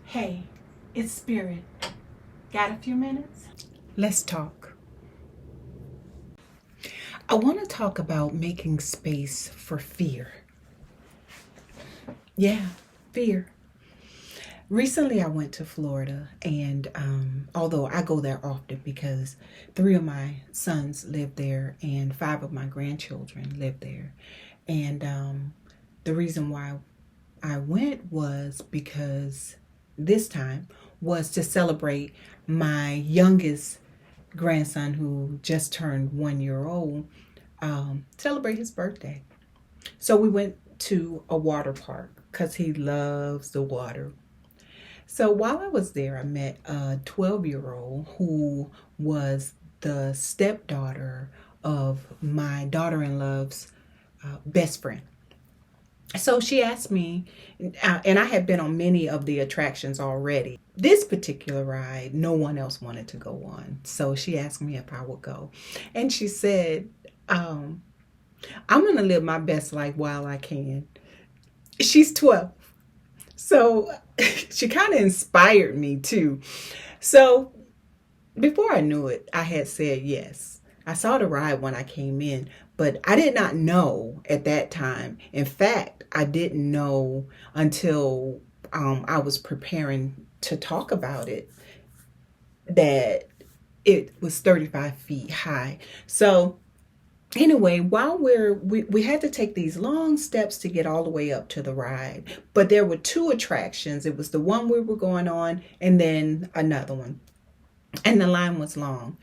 Hey, it's Spirit. Got a few minutes? Let's talk. I want to talk about making space for fear. Yeah, fear. Recently, I went to Florida, and although I go there often because three of my sons live there and five of my grandchildren live there. And the reason why I went was because this time was to celebrate my youngest grandson who just turned 1 year old, celebrate his birthday. So we went to a water park because he loves the water. So while I was there, I met a 12-year-old who was the stepdaughter of my daughter in law's best friend. So she asked me, and I had been on many of the attractions already. This particular ride, no one else wanted to go on. So she asked me if I would go. And she said, I'm going to live my best life while I can. She's 12. So she kind of inspired me too. So before I knew it, I had said yes. I saw the ride when I came in, but I did not know at that time. In fact, I didn't know until I was preparing to talk about it that it was 35 feet high. So anyway, while we had to take these long steps to get all the way up to the ride, but there were two attractions. It was the one we were going on and then another one, and the line was long.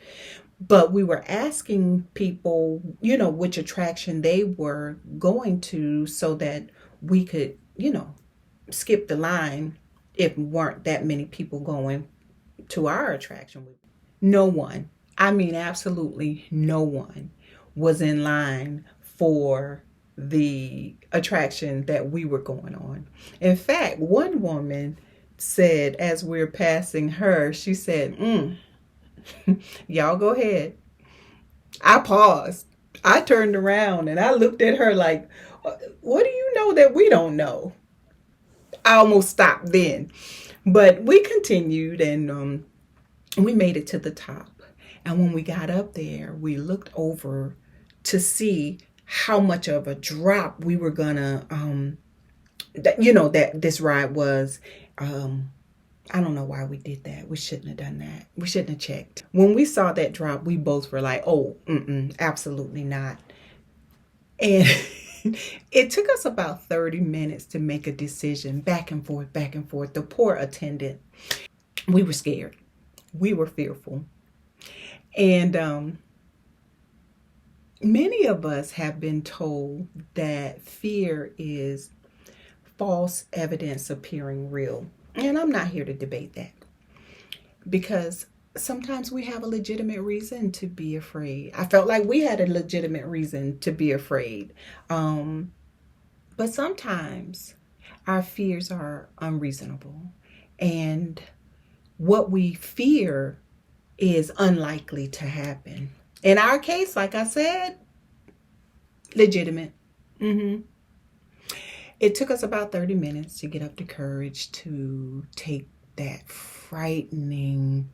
But we were asking people, which attraction they were going to so that we could, skip the line if weren't that many people going to our attraction. No one, I mean, absolutely no one was in line for the attraction that we were going on. In fact, one woman said, as we were passing her, she said, y'all go ahead. I paused. I turned around and I looked at her like, what do you know that we don't know? I almost stopped then. But we continued, and we made it to the top. And when we got up there, we looked over to see how much of a drop we were gonna, that this ride was. I don't know why we did that. We shouldn't have done that. We shouldn't have checked. When we saw that drop, we both were like, oh, absolutely not. And it took us about 30 minutes to make a decision, back and forth, back and forth. The poor attendant, we were scared. We were fearful. And many of us have been told that fear is false evidence appearing real. And I'm not here to debate that, because sometimes we have a legitimate reason to be afraid. I felt like we had a legitimate reason to be afraid. But sometimes our fears are unreasonable. And what we fear is unlikely to happen. In our case, like I said, legitimate. It took us about 30 minutes to get up the courage to take that frightening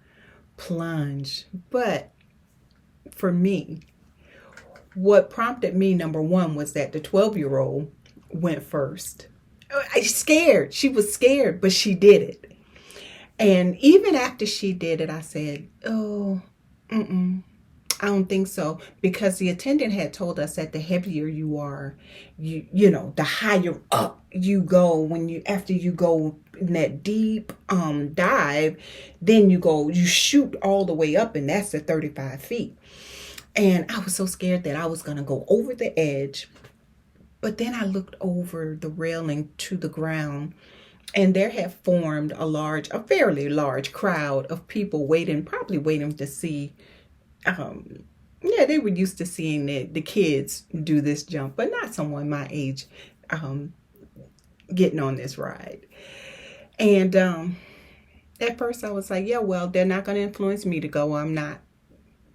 plunge. But for me, what prompted me, number one, was that the 12-year-old went first. Scared. She was scared, but she did it. And even after she did it, I said, oh, I don't think so, because the attendant had told us that the heavier you are, the higher up you go after you go in that deep dive, then you shoot all the way up, and that's the 35 feet. And I was so scared that I was going to go over the edge. But then I looked over the railing to the ground, and there had formed a fairly large crowd of people probably waiting to see. They were used to seeing the kids do this jump, but not someone my age getting on this ride. And at first I was like, yeah, well, they're not going to influence me to go.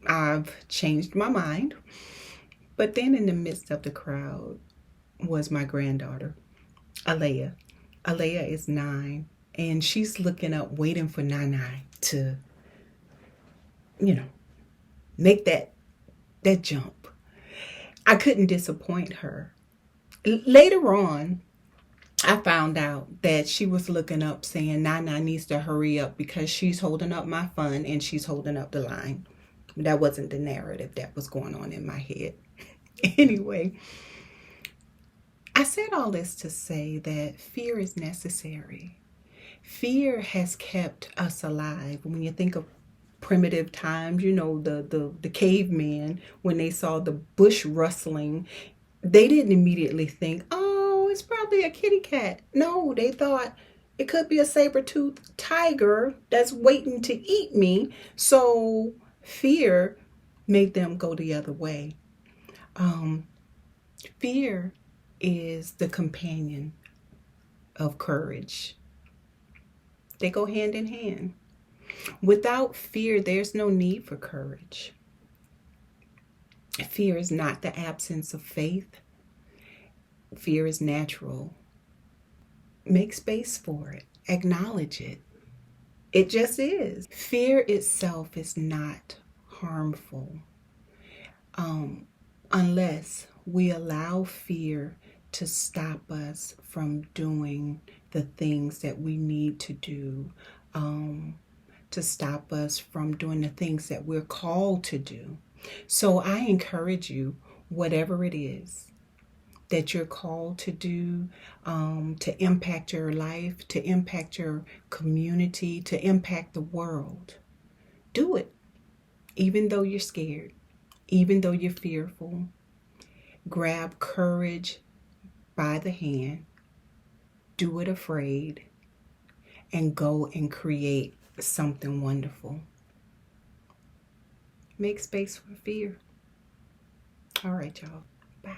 I've changed my mind. But then in the midst of the crowd was my granddaughter, Alea. Alea is 9. And she's looking up, waiting for Nana to, make that jump. I couldn't disappoint her. Later on, I found out that she was looking up saying Nana needs to hurry up because she's holding up my fun and she's holding up the line. That wasn't the narrative that was going on in my head. Anyway, I said all this to say that fear is necessary. Fear has kept us alive. When you think of primitive times, the cavemen, when they saw the bush rustling, they didn't immediately think, oh, it's probably a kitty cat. No, they thought it could be a saber-toothed tiger that's waiting to eat me. So fear made them go the other way. Fear is the companion of courage. They go hand in hand. Without fear, there's no need for courage. Fear is not the absence of faith. Fear is natural. Make space for it. Acknowledge it. It just is. Fear itself is not harmful unless we allow fear to stop us from doing the things that we need to do, to stop us from doing the things that we're called to do. So I encourage you, whatever it is that you're called to do, to impact your life, to impact your community, to impact the world, do it. Even though you're scared, even though you're fearful, grab courage by the hand, do it afraid, and go and create something wonderful. Make space for fear. All right, y'all. Bye.